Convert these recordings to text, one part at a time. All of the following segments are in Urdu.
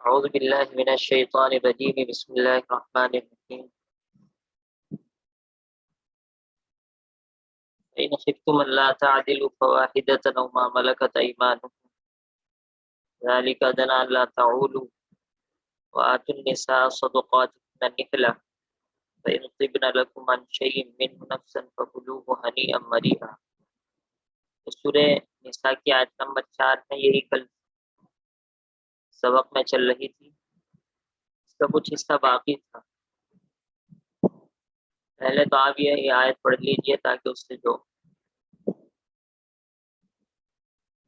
اعوذ باللہ من الشیطان الرجیم بسم اللہ الرحمن الرحیم فإن خفتم ألا تعدلوا فواحدة أو ما ملكت أيمانكم ذلك أدنى ألا تعولوا وآتوا النساء صدقاتهن نحلة فإن طبن لكم عن شيء منه نفسا فكلوه هنيئا مريئا۔ سورہ نساء کی آیت نمبر 4 میں یہی کل سبق میں چل رہی تھی، اس کا کچھ حصہ باقی تھا۔ پہلے تو آپ یہ آیت پڑھ لیجئے تاکہ اس سے جو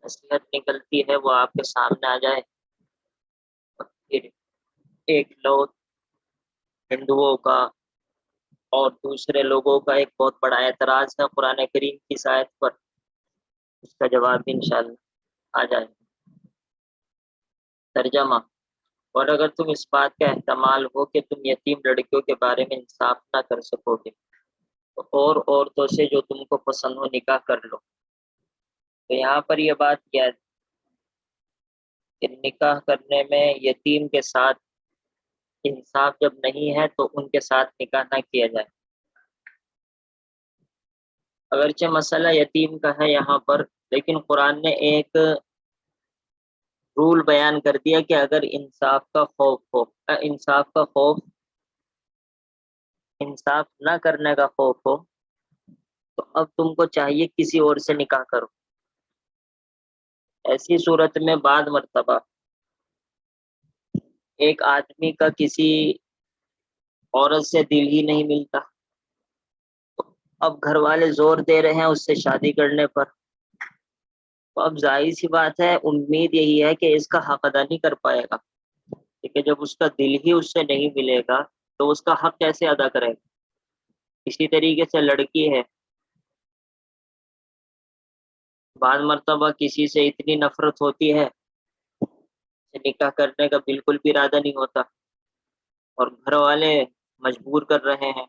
نصیحت نکلتی ہے وہ آپ کے سامنے آ جائے۔ اور پھر ایک لوگ ہندوؤں کا اور دوسرے لوگوں کا ایک بہت بڑا اعتراض ہے قرآن کریم کی اس آیت پر، اس کا جواب بھی انشاءاللہ آ جائے۔ ترجمہ: اور اگر تم اس بات کا احتمال ہو کہ تم یتیم لڑکیوں کے بارے میں انصاف نہ کر سکو گے تو اور عورتوں سے جو تم کو پسند ہو نکاح کر لو۔ تو یہاں پر یہ بات کیا ہے کہ نکاح کرنے میں یتیم کے ساتھ انصاف جب نہیں ہے تو ان کے ساتھ نکاح نہ کیا جائے۔ اگرچہ مسئلہ یتیم کا ہے یہاں پر، لیکن قرآن نے ایک رول بیان کر دیا کہ اگر انصاف کا خوف انصاف نہ کرنے کا خوف ہو تو اب تم کو چاہیے کسی اور سے نکاح کرو۔ ایسی صورت میں بعض مرتبہ ایک آدمی کا کسی عورت سے دل ہی نہیں ملتا، اب گھر والے زور دے رہے ہیں اس سے شادی کرنے پر، تو اب ظاہر سی بات ہے امید یہی ہے کہ اس کا حق ادا نہیں کر پائے گا، کیونکہ جب اس کا دل ہی اس سے نہیں ملے گا تو اس کا حق کیسے ادا کرے گا۔ اسی طریقے سے لڑکی ہے، بعض مرتبہ کسی سے اتنی نفرت ہوتی ہے کہ نکاح کرنے کا بالکل بھی ارادہ نہیں ہوتا اور گھر والے مجبور کر رہے ہیں،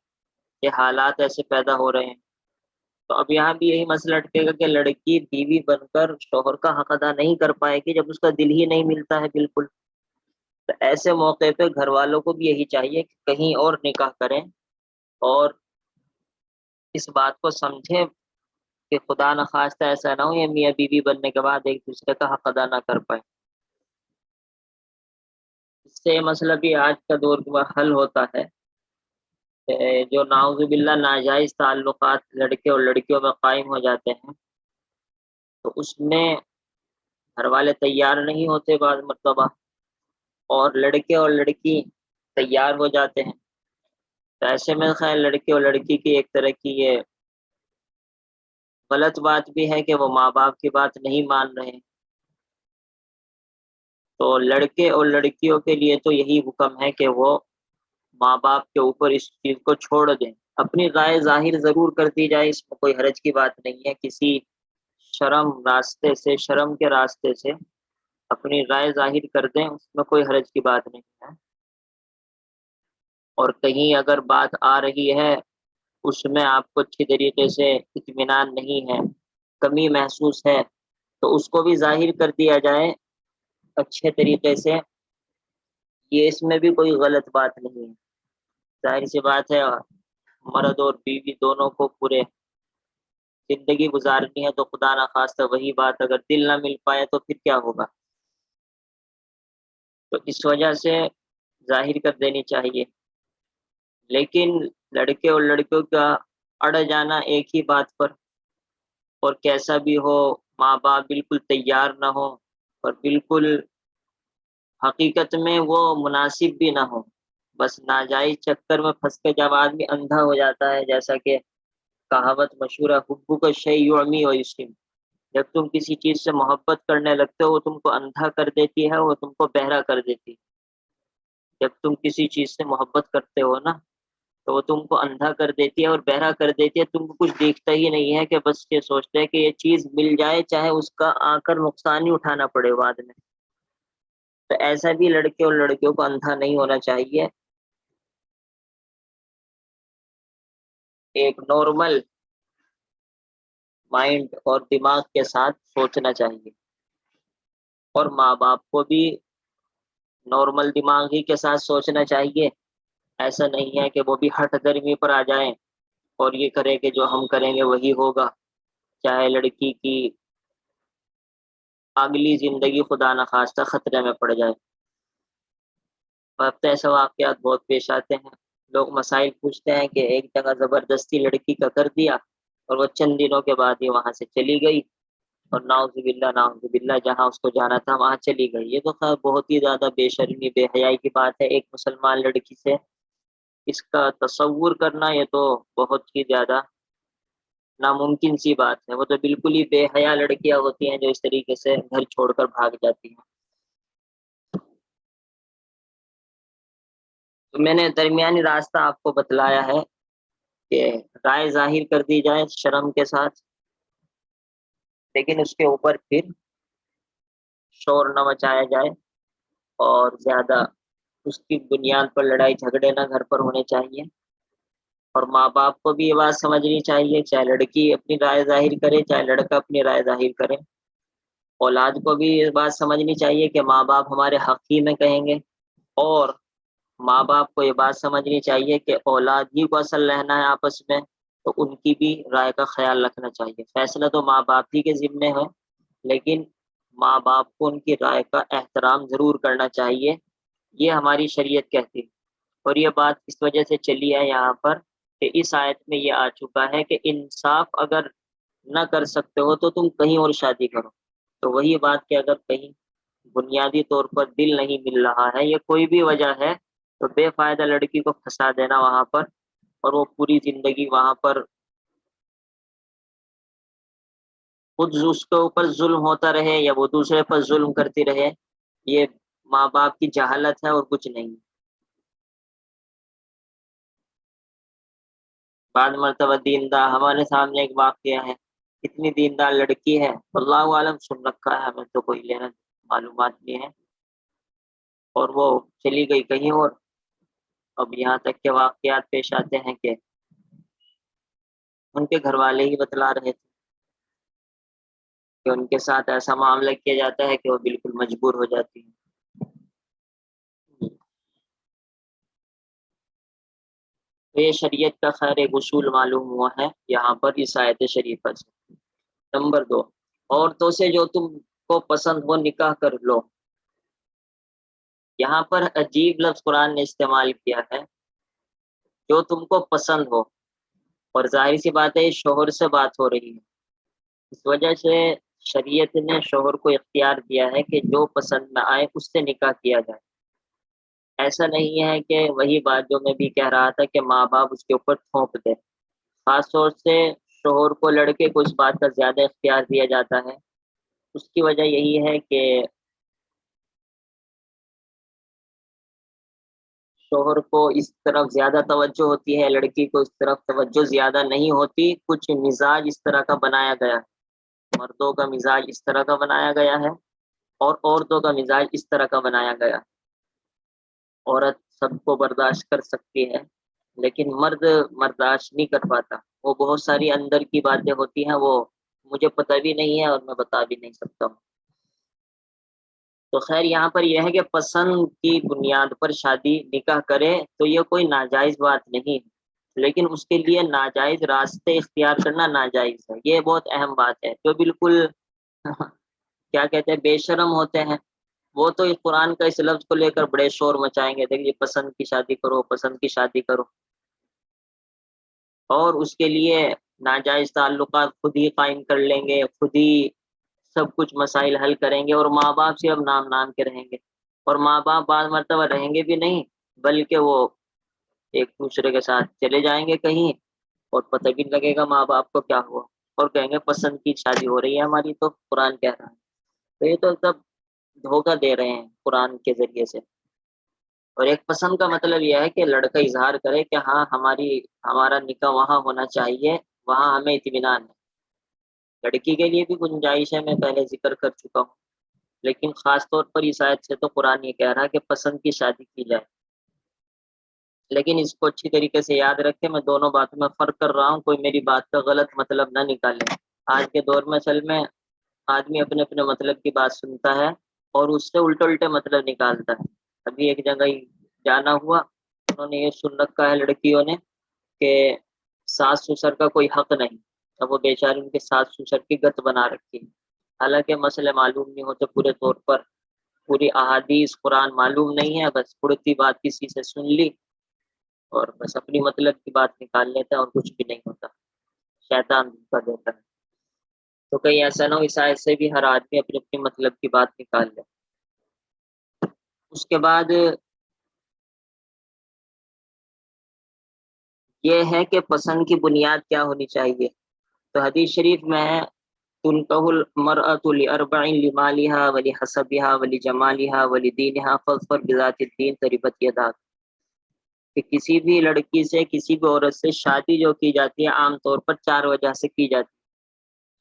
یہ حالات ایسے پیدا ہو رہے ہیں، تو اب یہاں بھی یہی مسئلہ اٹکے گا کہ لڑکی بیوی بن کر شوہر کا حق ادا نہیں کر پائے گی جب اس کا دل ہی نہیں ملتا ہے بالکل۔ تو ایسے موقع پہ گھر والوں کو بھی یہی چاہیے کہ کہیں اور نکاح کریں اور اس بات کو سمجھیں کہ خدا نخواستہ ایسا نہ ہو یہ میاں بیوی بننے کے بعد ایک دوسرے کا حق ادا نہ کر پائے۔ اس سے مسئلہ بھی آج کا دور میں حل ہوتا ہے کہ جو نعوذ باللہ ناجائز تعلقات لڑکے اور لڑکیوں میں قائم ہو جاتے ہیں تو اس میں گھر والے تیار نہیں ہوتے بعض مرتبہ، اور لڑکے اور لڑکی تیار ہو جاتے ہیں، تو ایسے میں خیر لڑکے اور لڑکی کی ایک طرح کی یہ غلط بات بھی ہے کہ وہ ماں باپ کی بات نہیں مان رہے، تو لڑکے اور لڑکیوں کے لیے تو یہی حکم ہے کہ وہ ماں باپ کے اوپر اس چیز کو چھوڑ دیں، اپنی رائے ظاہر ضرور کر دی جائے، اس میں کوئی حرج کی بات نہیں ہے، کسی شرم کے راستے سے اپنی رائے ظاہر کر دیں، اس میں کوئی حرج کی بات نہیں ہے۔ اور کہیں اگر بات آ رہی ہے اس میں آپ کو اچھی طریقے سے اطمینان نہیں ہے، کمی محسوس ہے، تو اس کو بھی ظاہر کر دیا جائے اچھے طریقے سے، یہ اس میں بھی کوئی غلط بات نہیں ہے۔ ظاہر سی بات ہے مرد اور بیوی دونوں کو پورے زندگی گزارنی ہے، تو خدا نخواستہ وہی بات اگر دل نہ مل پائے تو پھر کیا ہوگا، تو اس وجہ سے ظاہر کر دینی چاہیے۔ لیکن لڑکے اور لڑکیوں کا اڑ جانا ایک ہی بات پر، اور کیسا بھی ہو ماں باپ بالکل تیار نہ ہو اور بالکل حقیقت میں وہ مناسب بھی نہ ہو، بس ناجائز چکر میں پھنس کے جب آدمی اندھا ہو جاتا ہے، جیسا کہ کہاوت مشہور ہے حبک الشیء یعمی ویسم، جب تم کسی چیز سے محبت کرنے لگتے ہو وہ تم کو اندھا کر دیتی ہے، وہ تم کو بہرا کر دیتی ہے۔ جب تم کسی چیز سے محبت کرتے ہو نا تو وہ تم کو اندھا کر دیتی ہے اور بہرا کر دیتی ہے، تم کو کچھ دیکھتا ہی نہیں ہے، کہ بس یہ سوچتے ہے کہ یہ چیز مل جائے چاہے اس کا آ کر نقصان ہی اٹھانا پڑے بعد میں۔ تو ایسا بھی لڑکے اور لڑکیوں کو اندھا نہیں ہونا چاہیے، ایک نارمل مائنڈ اور دماغ کے ساتھ سوچنا چاہیے، اور ماں باپ کو بھی نارمل دماغی کے ساتھ سوچنا چاہیے. ایسا نہیں ہے کہ وہ بھی ہٹ درمی پر آ جائیں اور یہ کرے کہ جو ہم کریں گے وہی ہوگا، چاہے لڑکی کی اگلی زندگی خدا نخواستہ خطرے میں پڑ جائے. اب تو ایسے واقعات بہت پیش آتے ہیں. لوگ مسائل پوچھتے ہیں کہ ایک جگہ زبردستی لڑکی کا کر دیا اور وہ چند دنوں کے بعد ہی وہاں سے چلی گئی، اور نعوذ باللہ جہاں اس کو جانا تھا وہاں چلی گئی. یہ تو خیر بہت ہی زیادہ بے شرمی بے حیائی کی بات ہے ایک مسلمان لڑکی سے. اس کا تصور کرنا یہ تو بہت ہی زیادہ ناممکن سی بات ہے. وہ تو بالکل ہی بے حیا لڑکیاں ہوتی ہیں جو اس طریقے سے گھر چھوڑ کر بھاگ جاتی ہیں. تو میں نے درمیانی راستہ آپ کو بتلایا ہے کہ رائے ظاہر کر دی جائے شرم کے ساتھ، لیکن اس کے اوپر پھر شور نہ مچایا جائے، اور زیادہ اس کی بنیاد پر لڑائی جھگڑے نہ گھر پر ہونے چاہیے. اور ماں باپ کو بھی یہ بات سمجھنی چاہیے، چاہے لڑکی اپنی رائے ظاہر کرے چاہے لڑکا اپنی رائے ظاہر کرے. اولاد کو بھی یہ بات سمجھنی چاہیے کہ ماں باپ ہمارے حق ہی میں کہیں گے، اور ماں باپ کو یہ بات سمجھنی چاہیے کہ اولاد ہی کو اصل رہنا ہے آپس میں، تو ان کی بھی رائے کا خیال رکھنا چاہیے. فیصلہ تو ماں باپ ہی کے ذمے ہے، لیکن ماں باپ کو ان کی رائے کا احترام ضرور کرنا چاہیے، یہ ہماری شریعت کہتی ہے. اور یہ بات اس وجہ سے چلی ہے یہاں پر کہ اس آیت میں یہ آ چکا ہے کہ انصاف اگر نہ کر سکتے ہو تو تم کہیں اور شادی کرو. تو وہی بات کہ اگر کہیں بنیادی طور پر دل نہیں مل رہا ہے یا کوئی بھی وجہ ہے تو بے فائدہ لڑکی کو پھنسا دینا وہاں پر، اور وہ پوری زندگی وہاں پر خود اس کے اوپر ظلم ہوتا رہے یا وہ دوسرے پر ظلم کرتی رہے. یہ ماں باپ کی جہالت ہے اور کچھ نہیں. بعد مرتبہ دیندار ہمارے سامنے ایک واقعہ ہے، اتنی دیندار لڑکی ہے، اللہ عالم سن رکھا ہے، ہمیں تو کوئی لینا معلومات نہیں ہے، اور وہ چلی گئی کہیں اور. اب یہاں تک کے واقعات پیش آتے ہیں کہ ان کے گھر والے ہی بتلا رہے تھے کہ ان کے ساتھ ایسا معاملہ کیا جاتا ہے کہ وہ بالکل مجبور ہو جاتی ہیں. تو یہ شریعت کا خیر ایک اصول معلوم ہوا ہے یہاں پر اس آیت شریفہ سے. نمبر 2، عورتوں سے جو تم کو پسند ہو نکاح کر لو. یہاں پر عجیب لفظ قرآن نے استعمال کیا ہے، جو تم کو پسند ہو، اور ظاہر سی بات ہے شوہر سے بات ہو رہی ہے، اس وجہ سے شریعت نے شوہر کو اختیار دیا ہے کہ جو پسند نہ آئے اس سے نکاح کیا جائے. ایسا نہیں ہے کہ وہی بات جو میں بھی کہہ رہا تھا کہ ماں باپ اس کے اوپر تھوپ دے. خاص طور سے شوہر کو لڑکے کو اس بات کا زیادہ اختیار دیا جاتا ہے. اس کی وجہ یہی ہے کہ شوہر کو اس طرف زیادہ توجہ ہوتی ہے، لڑکی کو اس طرف توجہ زیادہ نہیں ہوتی. کچھ مزاج اس طرح کا بنایا گیا ہے، مردوں کا مزاج اس طرح کا بنایا گیا ہے اور عورتوں کا مزاج اس طرح کا بنایا گیا. عورت سب کو برداشت کر سکتی ہے لیکن مرد برداشت نہیں کر پاتا. وہ بہت ساری اندر کی باتیں ہوتی ہیں، وہ مجھے پتہ بھی نہیں ہے اور میں بتا بھی نہیں سکتا ہوں. تو خیر یہاں پر یہ ہے کہ پسند کی بنیاد پر شادی نکاح کرے تو یہ کوئی ناجائز بات نہیں ہے، لیکن اس کے لیے ناجائز راستے اختیار کرنا ناجائز ہے. یہ بہت اہم بات ہے. جو بالکل کیا کہتے ہیں بے شرم ہوتے ہیں وہ تو اس قرآن کا اس لفظ کو لے کر بڑے شور مچائیں گے، دیکھیے پسند کی شادی کرو، پسند کی شادی کرو، اور اس کے لیے ناجائز تعلقات خود ہی قائم کر لیں گے، خود ہی سب کچھ مسائل حل کریں گے، اور ماں باپ سے اب نام نام کے رہیں گے. اور ماں باپ بعض مرتبہ رہیں گے بھی نہیں، بلکہ وہ ایک دوسرے کے ساتھ چلے جائیں گے کہیں، اور پتہ بھی لگے گا ماں باپ کو کیا ہوا، اور کہیں گے پسند کی شادی ہو رہی ہے ہماری، تو قرآن کہہ رہا ہے. تو یہ تو سب دھوکہ دے رہے ہیں قرآن کے ذریعے سے. اور ایک پسند کا مطلب یہ ہے کہ لڑکا اظہار کرے کہ ہاں ہمارا نکاح وہاں ہونا چاہیے، وہاں ہمیں اطمینان ہے. لڑکی کے لیے بھی گنجائش ہے، میں پہلے ذکر کر چکا ہوں، لیکن خاص طور پر اس آیت سے تو قرآن یہ کہہ رہا ہے کہ پسند کی شادی کی جائے. لیکن اس کو اچھی طریقے سے یاد رکھے، میں دونوں باتوں میں فرق کر رہا ہوں، کوئی میری بات کا غلط مطلب نہ نکالے. آج کے دور میں اصل میں آدمی اپنے اپنے مطلب کی بات سنتا ہے اور اس سے الٹے الٹے مطلب نکالتا ہے. ابھی ایک جگہ ہی جانا ہوا، انہوں نے یہ سن رکھا ہے لڑکیوں نے کہ ساس سسر کا کوئی حق نہیں، اب وہ بیچارے ان کے ساس سسر کی گت بنا رکھی ہے، حالانکہ مسئلے معلوم نہیں ہوتے پورے طور پر، پوری احادیث قرآن معلوم نہیں ہے، بس اڑتی بات کسی سے سن لی اور بس اپنی مطلب کی بات نکال لیتا ہے اور کچھ بھی نہیں ہوتا، شیطان دھوکا دیتا ہے۔ تو کہیں ایسا نہ ہو اس آیت سے بھی ہر آدمی اپنی اپنی مطلب کی بات نکال لے۔ اس کے بعد یہ ہے کہ پسند کی بنیاد کیا ہونی چاہیے، تو حدیث شریف میں ہے تنکح المرأة لأربع لمالها ولحسبها ولجمالها ولدینها فاظفر بذات الدین تربت یداک، کہ کسی بھی لڑکی سے کسی بھی عورت سے شادی جو کی جاتی ہے عام طور پر 4 وجہ سے کی جاتی ہے،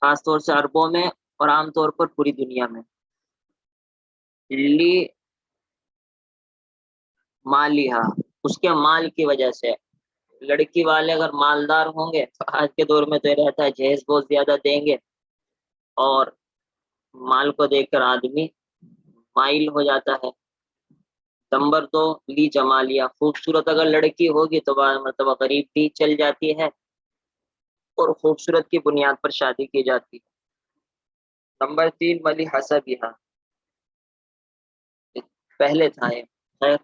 خاص طور سے عربوں میں اور عام طور پر پوری دنیا میں۔ لی مالیہا، اس کے مال کی وجہ سے، لڑکی والے اگر مالدار ہوں گے تو آج کے دور میں تو یہ رہتا ہے جہیز بہت زیادہ دیں گے اور مال کو دیکھ کر آدمی مائل ہو جاتا ہے۔ نمبر 2 لی جمالیہ، خوبصورت اگر لڑکی ہوگی تو بعض مرتبہ غریب بھی چل جاتی ہے اور خوبصورت کی بنیاد پر شادی کی جاتی ہے۔ نمبر 3 ولی حسبیہ، پہلے تھا یہ خیر،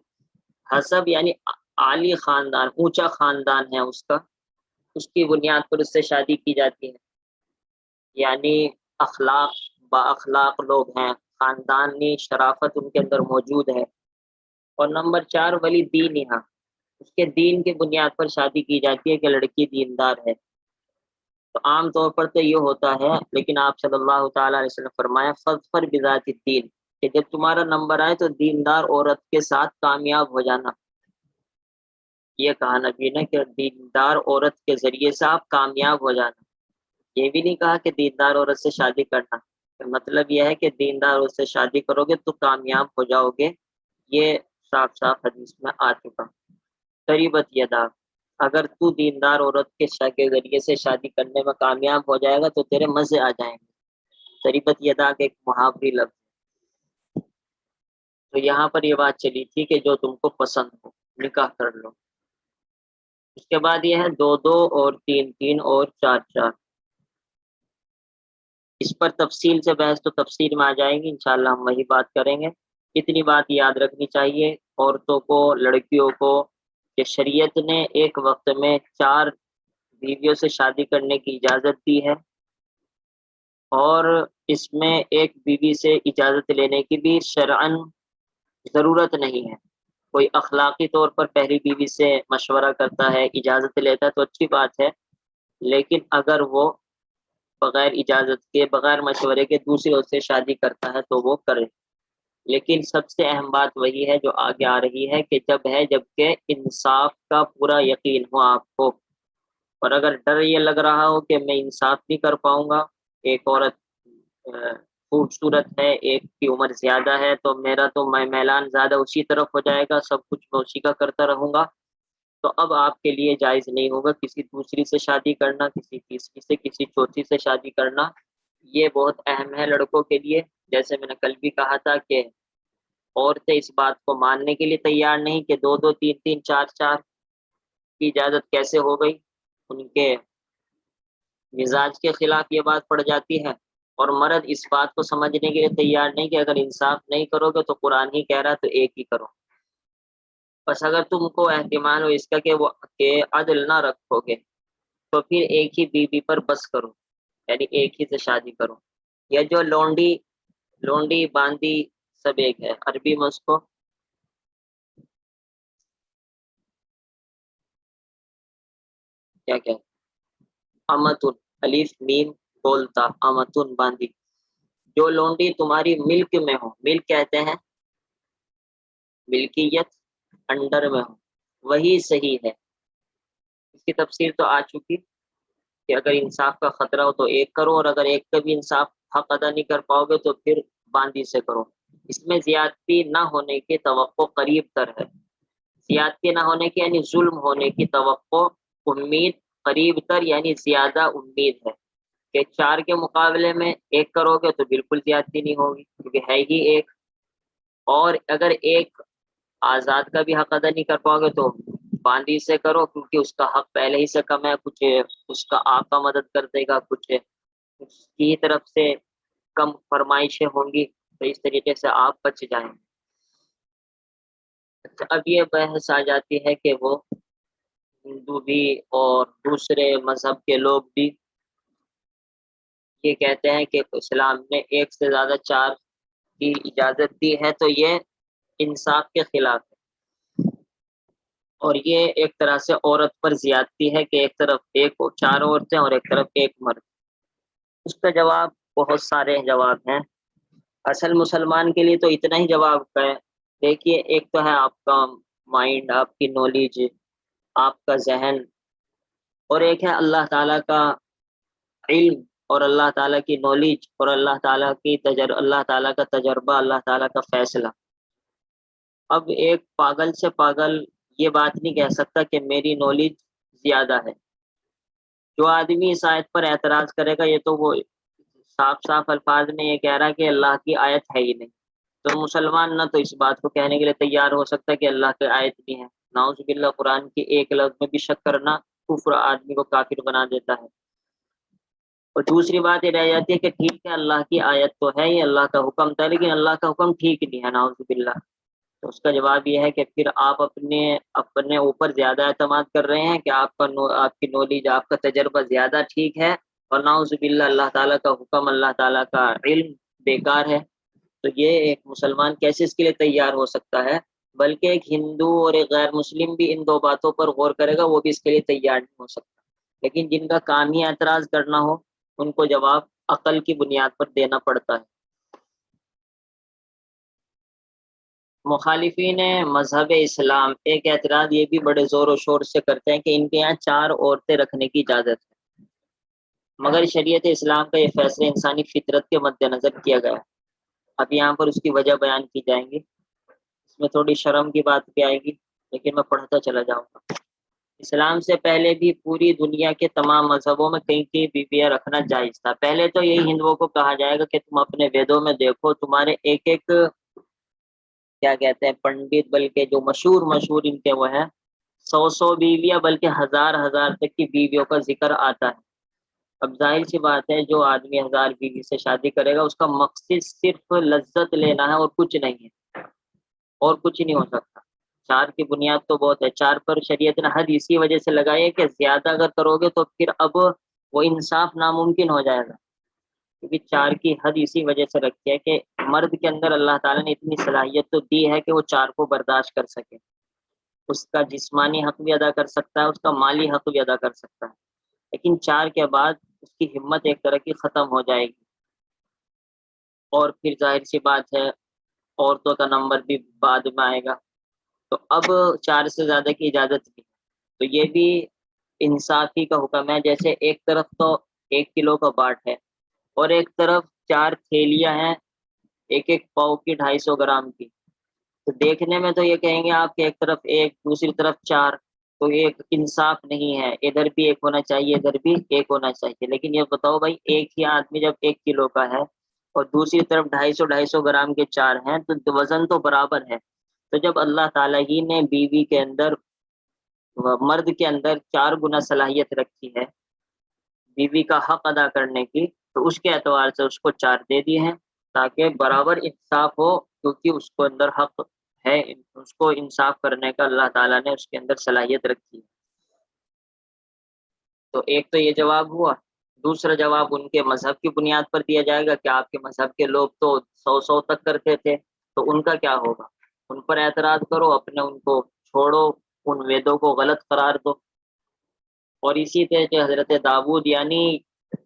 حسب یعنی عالی خاندان، اونچا خاندان ہے اس کا، اس کی بنیاد پر اس سے شادی کی جاتی ہے، یعنی اخلاق با اخلاق لوگ ہیں، خاندانی شرافت ان کے اندر موجود ہے۔ اور نمبر 4 ولی دین یہاں، اس کے دین کی بنیاد پر شادی کی جاتی ہے کہ لڑکی دیندار ہے۔ تو عام طور پر تو یہ ہوتا ہے، لیکن آپ صلی اللہ تعالیٰ علیہ وسلم فرمایا فاظفر بذات الدین، کہ جب تمہارا نمبر آئے تو دیندار عورت کے ساتھ کامیاب ہو جانا، یہ کہا نبی نے کہ دیندار عورت کے ذریعے سے آپ کامیاب ہو جانا، یہ بھی نہیں کہا کہ دیندار عورت سے شادی کرنا، مطلب یہ ہے کہ دیندار عورت سے شادی کرو گے تو کامیاب ہو جاؤ گے، یہ صاف صاف حدیث میں آ چکا۔ قریبت یدا، اگر تو دیندار عورت کے ذریعے سے شادی کرنے میں کامیاب ہو جائے گا تو تیرے مزے آ جائیں گے، قریبت یدا کے ایک محاوری لفظ۔ تو یہاں پر یہ بات چلی تھی کہ جو تم کو پسند ہو نکاح کر لو۔ اس کے بعد یہ ہے 2-2 اور 3-3 اور 4-4، اس پر تفصیل سے بحث تو تفصیل میں آ جائیں گی انشاءاللہ، ہم وہی بات کریں گے۔ اتنی بات یاد رکھنی چاہیے عورتوں کو، لڑکیوں کو، کہ شریعت نے ایک وقت میں 4 بیویوں سے شادی کرنے کی اجازت دی ہے، اور اس میں ایک بیوی سے اجازت لینے کی بھی شرعاً ضرورت نہیں ہے۔ کوئی اخلاقی طور پر پہلی بیوی سے مشورہ کرتا ہے، اجازت لیتا ہے تو اچھی بات ہے، لیکن اگر وہ بغیر اجازت کے، بغیر مشورے کے دوسری عورت سے شادی کرتا ہے تو وہ کرے، لیکن سب سے اہم بات وہی ہے جو آگے آ رہی ہے کہ جبکہ انصاف کا پورا یقین ہو آپ کو، اور اگر ڈر یہ لگ رہا ہو کہ میں انصاف نہیں کر پاؤں گا، ایک عورت خوبصورت ہے، ایک کی عمر زیادہ ہے تو میرا تو میلان زیادہ اسی طرف ہو جائے گا، سب کچھ میں اسی کا کرتا رہوں گا، تو اب آپ کے لیے جائز نہیں ہوگا کسی دوسری سے شادی کرنا، کسی تیسری سے، کسی چوتھی سے شادی کرنا، یہ بہت اہم ہے لڑکوں کے لیے۔ جیسے میں نے کل بھی کہا تھا کہ عورتیں اس بات کو ماننے کے لیے تیار نہیں کہ 2-2 3-3 4-4 کی اجازت کیسے ہو گئی، ان کے مزاج کے خلاف یہ بات پڑ جاتی ہے، اور مرد اس بات کو سمجھنے کے لیے تیار نہیں کہ اگر انصاف نہیں کرو گے تو قرآن ہی کہہ رہا تو ایک ہی کرو، بس اگر تم کو احتمال ہو اس کا کہ وہ کہ عدل نہ رکھو گے تو پھر ایک ہی بیوی پر بس کرو، یعنی ایک ہی سے شادی کرو، یا جو لونڈی باندی سب ایک ہے، عربی میں اس کو کیا کہ امتن، الف میم بولتا، امتن باندی، جو لونڈی تمہاری ملک میں ہو، ملک کہتے ہیں ملکیت، انڈر میں ہو، وہی صحیح ہے۔ اس کی تفسیر تو آ چکی کہ اگر انصاف کا خطرہ ہو تو ایک کرو، اور اگر ایک کا بھی انصاف حق ادا نہیں کر پاؤ گے تو پھر باندی سے کرو، اس میں زیادتی نہ ہونے کی توقع قریب تر ہے، زیادتی نہ ہونے کی یعنی ظلم ہونے کی توقع، امید قریب تر یعنی زیادہ امید ہے، کہ 4 کے مقابلے میں ایک کرو گے تو بالکل زیادتی نہیں ہوگی کیونکہ ہے ہی ایک، اور اگر ایک آزاد کا بھی حق ادا نہیں کر پاؤ گے تو باندی سے کرو، کیونکہ اس کا حق پہلے ہی سے کم ہے، کچھ اس کا آقا مدد کر دے گا، کچھ اس کی طرف سے کم فرمائشیں ہوں گی، تو اس طریقے سے آپ بچ جائیں۔ اب یہ بحث آ جاتی ہے کہ وہ ہندو بھی اور دوسرے مذہب کے لوگ بھی یہ کہتے ہیں کہ اسلام نے ایک سے زیادہ چار کی اجازت دی ہے، تو یہ انصاف کے خلاف ہے، اور یہ ایک طرح سے عورت پر زیادتی ہے کہ ایک طرف چار عورتیں اور ایک طرف ایک مرد۔ اس کا جواب بہت سارے جواب ہیں، اصل مسلمان کے لیے تو اتنا ہی جواب ہے۔ دیکھیے، ایک تو ہے آپ کا مائنڈ، آپ کی نالج، آپ کا ذہن، اور ایک ہے اللہ تعالیٰ کا علم اور اللہ تعالیٰ کی نالج اور اللہ تعالیٰ کا تجربہ، اللہ تعالیٰ کا فیصلہ۔ اب ایک پاگل سے پاگل یہ بات نہیں کہہ سکتا کہ میری نالج زیادہ ہے۔ جو آدمی اس آیت پر اعتراض کرے گا، یہ تو وہ صاف صاف الفاظ میں یہ کہہ رہا ہے کہ اللہ کی آیت ہے ہی نہیں، تو مسلمان نہ تو اس بات کو کہنے کے لیے تیار ہو سکتا کہ اللہ کی آیت نہیں ہے، نعوذ باللہ قرآن کی ایک لفظ میں بھی شک کرنا کفر آدمی کو کافر بنا دیتا ہے۔ اور دوسری بات یہ رہ جاتی ہے کہ ٹھیک ہے اللہ کی آیت تو ہے، یہ اللہ کا حکم تھا، لیکن اللہ کا حکم ٹھیک نہیں ہے، نعوذ باللہ۔ تو اس کا جواب یہ ہے کہ پھر آپ اپنے اوپر زیادہ اعتماد کر رہے ہیں کہ آپ کی نالج، آپ کا تجربہ زیادہ ٹھیک ہے، اور نعوذ باللہ اللہ تعالیٰ کا حکم، اللہ تعالیٰ کا علم بیکار ہے۔ تو یہ ایک مسلمان کیسے اس کے لیے تیار ہو سکتا ہے؟ بلکہ ایک ہندو اور ایک غیر مسلم بھی ان دو باتوں پر غور کرے گا، وہ بھی اس کے لیے تیار نہیں ہو سکتا۔ لیکن جن کا کام ہی اعتراض کرنا ہو، ان کو جواب عقل کی بنیاد پر دینا پڑتا ہے۔ مخالفین مذہب اسلام ایک اعتراض یہ بھی بڑے زور و شور سے کرتے ہیں کہ ان کے یہاں چار عورتیں رکھنے کی اجازت ہے، مگر شریعت اسلام کا یہ فیصلہ انسانی فطرت کے مد نظر کیا گیا ہے۔ اب یہاں پر اس کی وجہ بیان کی جائیں گی، اس میں تھوڑی شرم کی بات بھی آئے گی، لیکن میں پڑھتا چلا جاؤں گا۔ اسلام سے پہلے بھی پوری دنیا کے تمام مذہبوں میں کئی کئی بیویاں رکھنا جائز تھا۔ پہلے تو یہی ہندوؤں کو کہا جائے گا کہ تم اپنے ویدوں میں دیکھو، تمہارے ایک ایک کیا کہتے ہیں پنڈت، بلکہ جو مشہور ان کے وہ ہیں 100 بیویاں، بلکہ ہزار تک کی بیویوں کا ذکر آتا ہے۔ اب ظاہر سی بات ہے، جو آدمی 1000 بیوی سے شادی کرے گا اس کا مقصد صرف لذت لینا ہے اور کچھ نہیں ہے، اور کچھ نہیں ہو سکتا۔ چار کی بنیاد تو بہت ہے، چار پر شریعت نے حد اسی وجہ سے لگائی ہے کہ زیادہ اگر کرو گے تو پھر اب وہ انصاف ناممکن ہو جائے گا، کیونکہ چار کی حد اسی وجہ سے رکھی ہے کہ مرد کے اندر اللہ تعالیٰ نے اتنی صلاحیت تو دی ہے کہ وہ چار کو برداشت کر سکے، اس کا جسمانی حق بھی ادا کر سکتا ہے، اس کا مالی حق بھی ادا کر سکتا ہے، لیکن چار کے بعد اس کی ہمت ایک طرح کی ختم ہو جائے گی، اور پھر ظاہر سی بات ہے عورتوں کا نمبر بھی بعد میں آئے گا، تو اب چار سے زیادہ کی اجازت نہیں، تو یہ بھی انصافی کا حکم ہے۔ جیسے ایک طرف تو 1 کلو کا باٹ ہے، اور ایک طرف 4 تھیلیاں ہیں، ایک ایک پاؤ کی 250 گرام کی، تو دیکھنے میں تو یہ کہیں گے آپ کہ ایک طرف ایک دوسری طرف 4، تو ایک انصاف نہیں ہے، ادھر بھی ایک ہونا چاہیے ادھر بھی ایک ہونا چاہیے۔ لیکن یہ بتاؤ بھائی، ایک ہی آدمی جب 1 کلو کا ہے اور دوسری طرف 250 گرام کے 4 ہیں، تو وزن تو برابر ہے۔ تو جب اللہ تعالیٰ ہی نے بیوی کے اندر، مرد کے اندر 4 گنا صلاحیت رکھی ہے بیوی کا حق ادا کرنے کی، تو اس کے اعتبار سے اس کو 4 دے دیے ہیں تاکہ برابر انصاف ہو، کیونکہ اس کو اندر حق ہے، اس کو انصاف کرنے کا اللہ تعالیٰ نے اس کے اندر صلاحیت رکھی ہے۔ تو ایک تو یہ جواب ہوا۔ دوسرا جواب ان کے مذہب کی بنیاد پر دیا جائے گا کہ آپ کے مذہب کے لوگ تو 100 تک کرتے تھے، تو ان کا کیا ہوگا؟ ان پر اعتراض کرو، اپنے ان کو چھوڑو، ان ویدوں کو غلط قرار دو۔ اور اسی طرح کہ حضرت داؤد، یعنی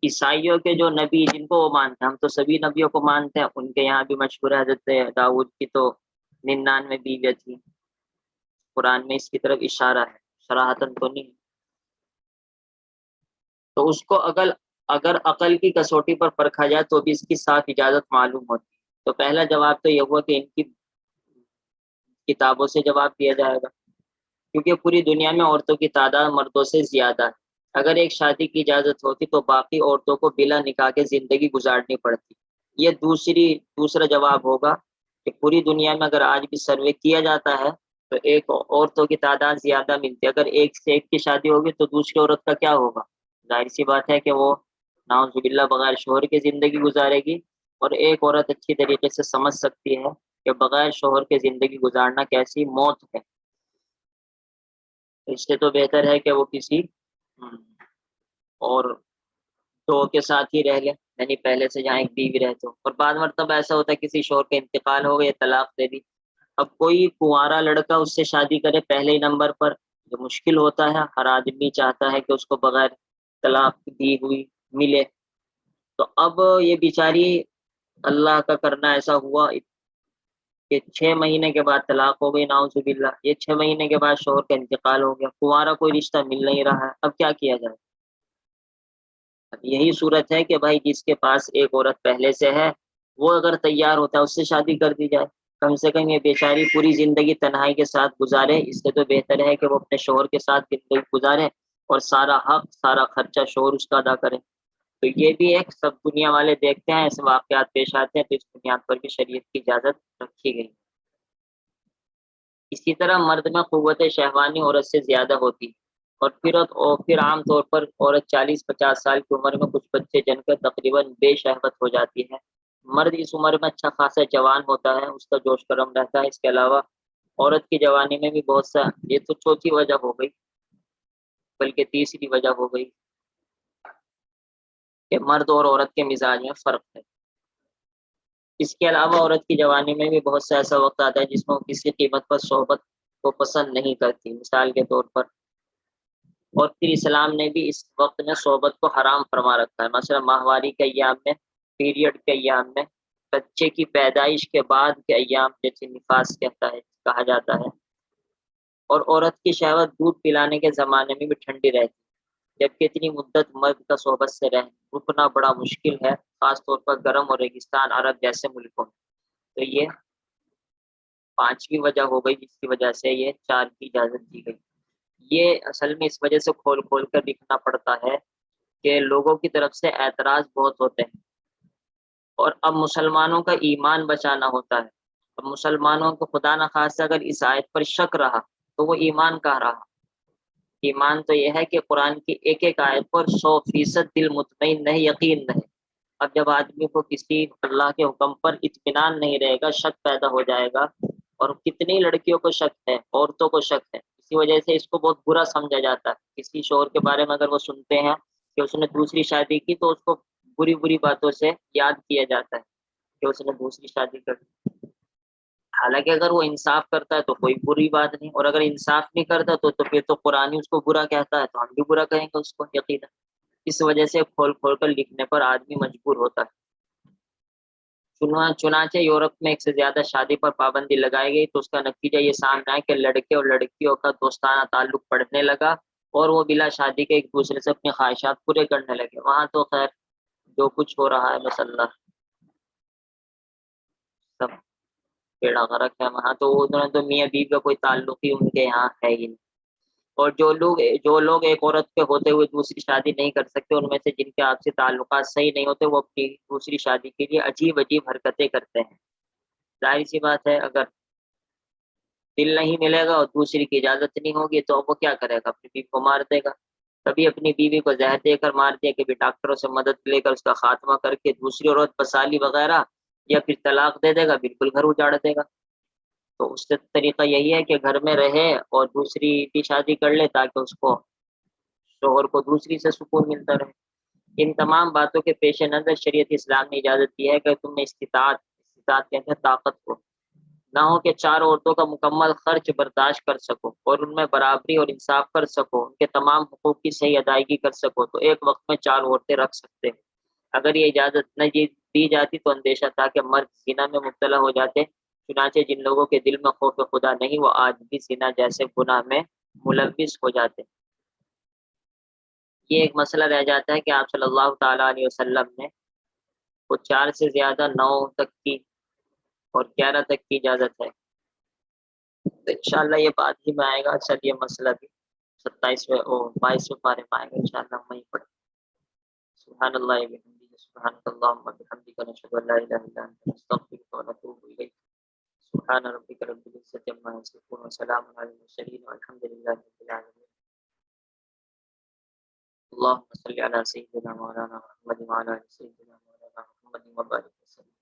عیسائیوں کے جو نبی جن کو وہ مانتے ہیں، ہم تو سبھی نبیوں کو مانتے ہیں، ان کے یہاں بھی مشہور ہے حضرت داؤد کی تو 99 بیویاں تھیں، قرآن میں اس کی طرف اشارہ ہے، صراحتاً تو نہیں۔ تو اس کو اگر عقل کی کسوٹی پر پرکھا جائے تو بھی اس کی صاف اجازت معلوم ہوتی ہے۔ تو پہلا جواب تو یہ ہوا کہ ان کی کتابوں سے جواب دیا جائے گا، کیونکہ پوری دنیا میں عورتوں کی تعداد مردوں سے زیادہ ہے۔ اگر ایک شادی کی اجازت ہوتی تو باقی عورتوں کو بلا نکاح کے زندگی گزارنی پڑتی۔ یہ دوسرا جواب ہوگا کہ پوری دنیا میں اگر آج بھی سروے کیا جاتا ہے تو ایک عورتوں کی تعداد زیادہ ملتی ہے. اگر ایک سے ایک کی شادی ہوگی تو دوسری عورت کا کیا ہوگا؟ ظاہر سی بات ہے کہ وہ نعوذ باللہ بغیر شوہر کے زندگی گزارے گی. اور ایک عورت اچھی طریقے سے سمجھ سکتی ہے کہ بغیر شوہر کے زندگی گزارنا کیسی موت ہے. اس سے تو بہتر ہے کہ وہ کسی اور تو کے ساتھ ہی رہ لے، یعنی پہلے سے جہاں ایک بیوی رہتے ہو. اور بعض مرتبہ ایسا ہوتا ہے کسی شوہر کا انتقال ہو گیا، طلاق دے دی. اب کوئی کنوارا لڑکا اس سے شادی کرے پہلے ہی نمبر پر، جو مشکل ہوتا ہے. ہر آدمی چاہتا ہے کہ اس کو بغیر طلاق دی ہوئی ملے. تو اب یہ بیچاری اللہ کا کرنا ایسا ہوا کہ 6 مہینے کے بعد طلاق ہو گئی نعوذ باللہ. یہ 6 مہینے کے بعد شوہر کا انتقال ہو گیا، کنوارا کوئی رشتہ مل نہیں رہا ہے. اب کیا کیا جائے؟ یہی صورت ہے کہ بھائی جس کے پاس ایک عورت پہلے سے ہے وہ اگر تیار ہوتا ہے اس سے شادی کر دی جائے. کم سے کم یہ بیچاری پوری زندگی تنہائی کے ساتھ گزارے. اس سے تو بہتر ہے کہ وہ اپنے شوہر کے ساتھ زندگی گزارے اور سارا حق سارا خرچہ شوہر اس کا ادا کرے. تو یہ بھی ایک سب دنیا والے دیکھتے ہیں، ایسے واقعات پیش آتے ہیں، تو اس بنیاد پر بھی شریعت کی اجازت رکھی گئی. اسی طرح مرد میں قوت شہوانی عورت سے زیادہ ہوتی ہے. اور پھر عام طور پر عورت 40-50 سال کی عمر میں کچھ بچے جن کر تقریباً بے شہوت ہو جاتی ہے. مرد اس عمر میں اچھا خاصا جوان ہوتا ہے، اس کا جوش کرم رہتا ہے. اس کے علاوہ عورت کی جوانی میں بھی بہت سا، یہ تو چوتھی وجہ ہو گئی، بلکہ تیسری وجہ ہو گئی کہ مرد اور عورت کے مزاج میں فرق ہے. اس کے علاوہ عورت کی جوانی میں بھی بہت سا ایسا وقت آتا ہے جس میں وہ کسی قیمت پر صحبت کو پسند نہیں کرتی. مثال کے طور پر، اور پھر اسلام نے بھی اس وقت میں صحبت کو حرام فرما رکھا ہے. مثلا ماہواری کے ایام میں، پیریڈ کے ایام میں، بچے کی پیدائش کے بعد کے ایام جیسے نفاس کہا جاتا ہے. اور عورت کی شہوت دودھ پلانے کے زمانے میں بھی ٹھنڈی رہتی ہے، جبکہ اتنی مدت مرد کا صحبت سے رکنا بڑا مشکل ہے، خاص طور پر گرم اور ریگستان عرب جیسے ملکوں میں. تو یہ 5ویں وجہ ہو گئی جس کی وجہ سے یہ 4 کی اجازت دی گئی. یہ اصل میں اس وجہ سے کھول کھول کر لکھنا پڑتا ہے کہ لوگوں کی طرف سے اعتراض بہت ہوتے ہیں، اور اب مسلمانوں کا ایمان بچانا ہوتا ہے. اب مسلمانوں کو خدا نخواستہ اگر اس آیت پر شک رہا تو وہ ایمان کہاں رہا؟ ایمان تو یہ ہے کہ قرآن کی ایک ایک آیت پر 100% دل مطمئن نہیں، یقین نہیں. اب جب آدمی کو کسی اللہ کے حکم پر اطمینان نہیں رہے گا، شک پیدا ہو جائے گا. اور کتنی لڑکیوں کو شک ہے، عورتوں کو شک ہے، اسی وجہ سے اس کو بہت برا سمجھا جاتا ہے. کسی شوہر کے بارے میں اگر وہ سنتے ہیں کہ اس نے دوسری شادی کی تو اس کو بری بری باتوں سے یاد کیا جاتا ہے کہ اس نے دوسری شادی کر دی. حالانکہ اگر وہ انصاف کرتا ہے تو کوئی بری بات نہیں، اور اگر انصاف نہیں کرتا تو پھر تو قرآن اس کو برا کہتا ہے، تو ہم بھی برا کہیں گے اس کو یقینا. اس وجہ سے کھول کھول کر لکھنے پر آدمی مجبور ہوتا ہے. چنانچہ یورپ میں ایک سے زیادہ شادی پر پابندی لگائی گئی تو اس کا نتیجہ یہ سامنے آیا کہ لڑکے اور لڑکیوں کا دوستانہ تعلق بڑھنے لگا اور وہ بلا شادی کے ایک دوسرے سے اپنے خواہشات پورے کرنے لگے. وہاں تو خیر جو کچھ ہو رہا ہے بس اللہ سب بیڑا غرق ہے. وہاں تو ادھر تو میاں بیوی کا کوئی تعلق ہی ان کے یہاں ہے ہی نہیں. اور جو لوگ ایک عورت کے ہوتے ہوئے دوسری شادی نہیں کر سکتے، ان میں سے جن کے آپسی تعلقات صحیح نہیں ہوتے، وہ اپنی دوسری شادی کے لیے عجیب عجیب حرکتیں کرتے ہیں. ظاہر سی بات ہے اگر دل نہیں ملے گا اور دوسری کی اجازت نہیں ہوگی تو وہ کیا کرے گا؟ اپنی بیوی کو مار دے گا. کبھی اپنی بیوی کو زہر دے کر مار دیا، کبھی ڈاکٹروں سے مدد لے کر اس کا خاتمہ کر کے دوسری عورت بسالی وغیرہ، یا پھر طلاق دے دے گا، بالکل گھر اجاڑ دے گا. تو اس سے طریقہ یہی ہے کہ گھر میں رہے اور دوسری کی شادی کر لے تاکہ اس کو شوہر کو دوسری سے سکون ملتا رہے. ان تمام باتوں کے پیش نظر شریعت اسلام نے اجازت دی ہے کہ تم نے استطاعت کہتے ہیں طاقت کو، نہ ہو کہ 4 عورتوں کا مکمل خرچ برداشت کر سکو اور ان میں برابری اور انصاف کر سکو، ان کے تمام حقوق کی صحیح ادائیگی کر سکو، تو ایک وقت میں 4 عورتیں رکھ سکتے ہیں. اگر یہ اجازت نہ دی جاتی تو اندیشہ تھا کہ مرد زنا میں مبتلا ہو جاتے. چنانچہ جن لوگوں کے دل میں خوف خدا نہیں، وہ آج بھی زنا جیسے گناہ میں ملوث ہو جاتے. یہ ایک مسئلہ رہ جاتا ہے کہ آپ صلی اللہ تعالیٰ علیہ وسلم نے وہ 4 سے زیادہ 9 تک کی اور 11 تک کی اجازت ہے. تو انشاءاللہ یہ بات ہی میں آئے گا. چل یہ مسئلہ بھی 22ویں پارے میں آئے گا انشاءاللہ. ہم وہیں پڑھیں. سبحان اللہ وبحمدہ، سبحانک اللہم وبحمدک، نشہد ان لا الہ الا انت، نستغفرک ونتوب الیک. سبحان ربک رب العزة عما یصفون وسلام علی المرسلین والحمد للہ رب العالمین. اللهم صل على سيدنا مولانا محمد وعلى ال سيدنا مولانا محمد وبارك وسلم.